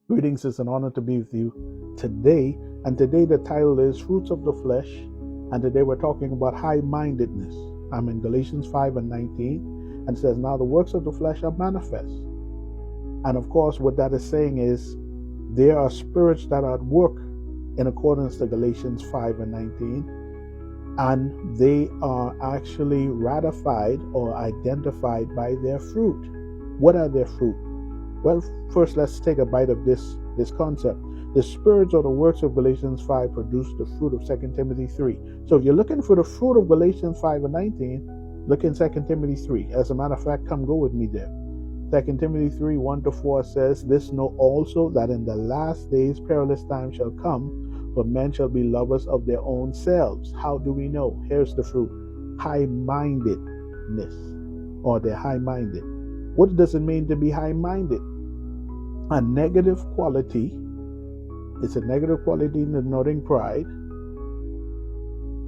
Greetings, it's an honor to be with you today. And today the title is Fruits of the Flesh. And today we're talking about high-mindedness. I'm in Galatians 5 and 19. And it says, now the works of the flesh are manifest. And of course, what that is saying is there are spirits that are at work in accordance to Galatians 5 and 19. And they are actually ratified or identified by their fruit. What are their fruit? Well, first let's take a bite of this concept. The spirits or the works of Galatians 5 produce the fruit of 2 Timothy 3. So if you're looking for the fruit of Galatians 5 and 19, look in 2 Timothy 3. As a matter of fact, come go with me there. 2 Timothy 3, 1-4 says, this know also that in the last days perilous times shall come, for men shall be lovers of their own selves. How do we know? Here's the fruit. High-mindedness, or they're high-minded. What does it mean to be high-minded? A negative quality. It's a negative quality denoting pride,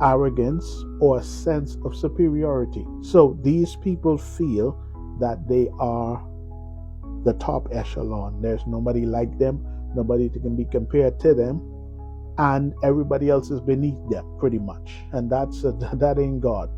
arrogance, or a sense of superiority. So these people feel that they are the top echelon. There's nobody like them, nobody can be compared to them, and everybody else is beneath them pretty much. And that ain't God.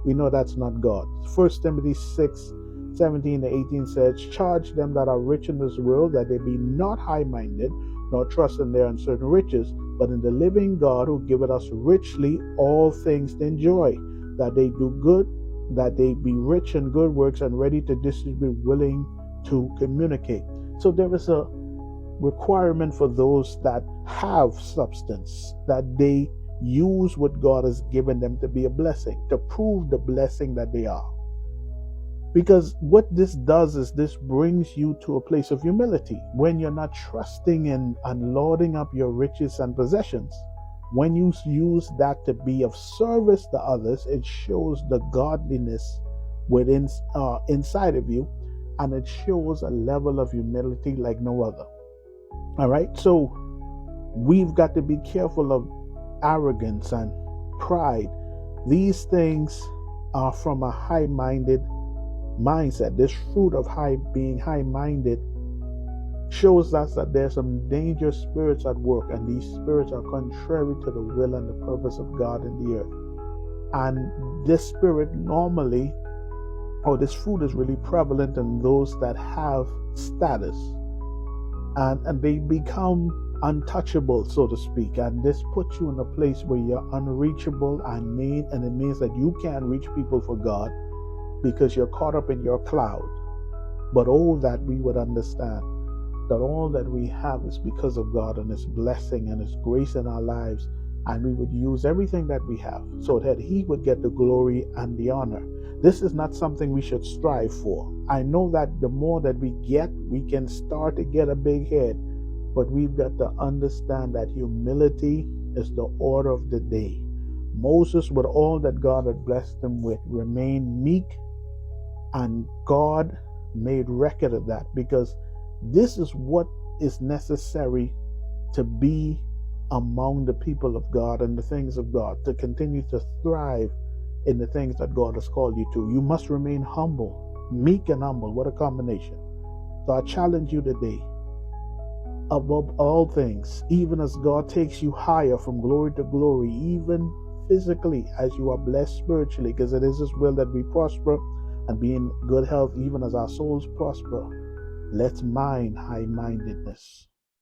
We know that's not God. 1 Timothy 6 17-18 says, charge them that are rich in this world that they be not high-minded, nor trust in their uncertain riches, but in the living God who giveth us richly all things to enjoy, that they do good, that they be rich in good works and ready to distribute, willing to communicate. So there is a requirement for those that have substance, that they use what God has given them to be a blessing, to prove the blessing that they are. Because what this does is this brings you to a place of humility when you're not trusting in and loading up your riches and possessions. When you use that to be of service to others, it shows the godliness within inside of you, and it shows a level of humility like no other. All right, so we've got to be careful of arrogance and pride. These things are from a high-minded mindset. This fruit of being high-minded shows us that there's some dangerous spirits at work, and these spirits are contrary to the will and the purpose of God in the earth. And this spirit normally, or this fruit, is really prevalent in those that have status, and they become untouchable, so to speak, and this puts you in a place where you're unreachable, and it means that you can't reach people for God because you're caught up in your cloud. But oh, that we would understand that all that we have is because of God and His blessing and His grace in our lives, and we would use everything that we have so that He would get the glory and the honor. This is not something we should strive for. I know that the more that we get, we can start to get a big head, but we've got to understand that humility is the order of the day. Moses, with all that God had blessed him with, remained meek, and God made record of that, because this is what is necessary to be among the people of God and the things of God, to continue to thrive in the things that God has called you to. You must remain humble, meek and humble. What a combination. So I challenge you today, above all things, even as God takes you higher from glory to glory, even physically as you are blessed spiritually, because it is His will that we prosper and be in good health even as our souls prosper. Let's mind high-mindedness.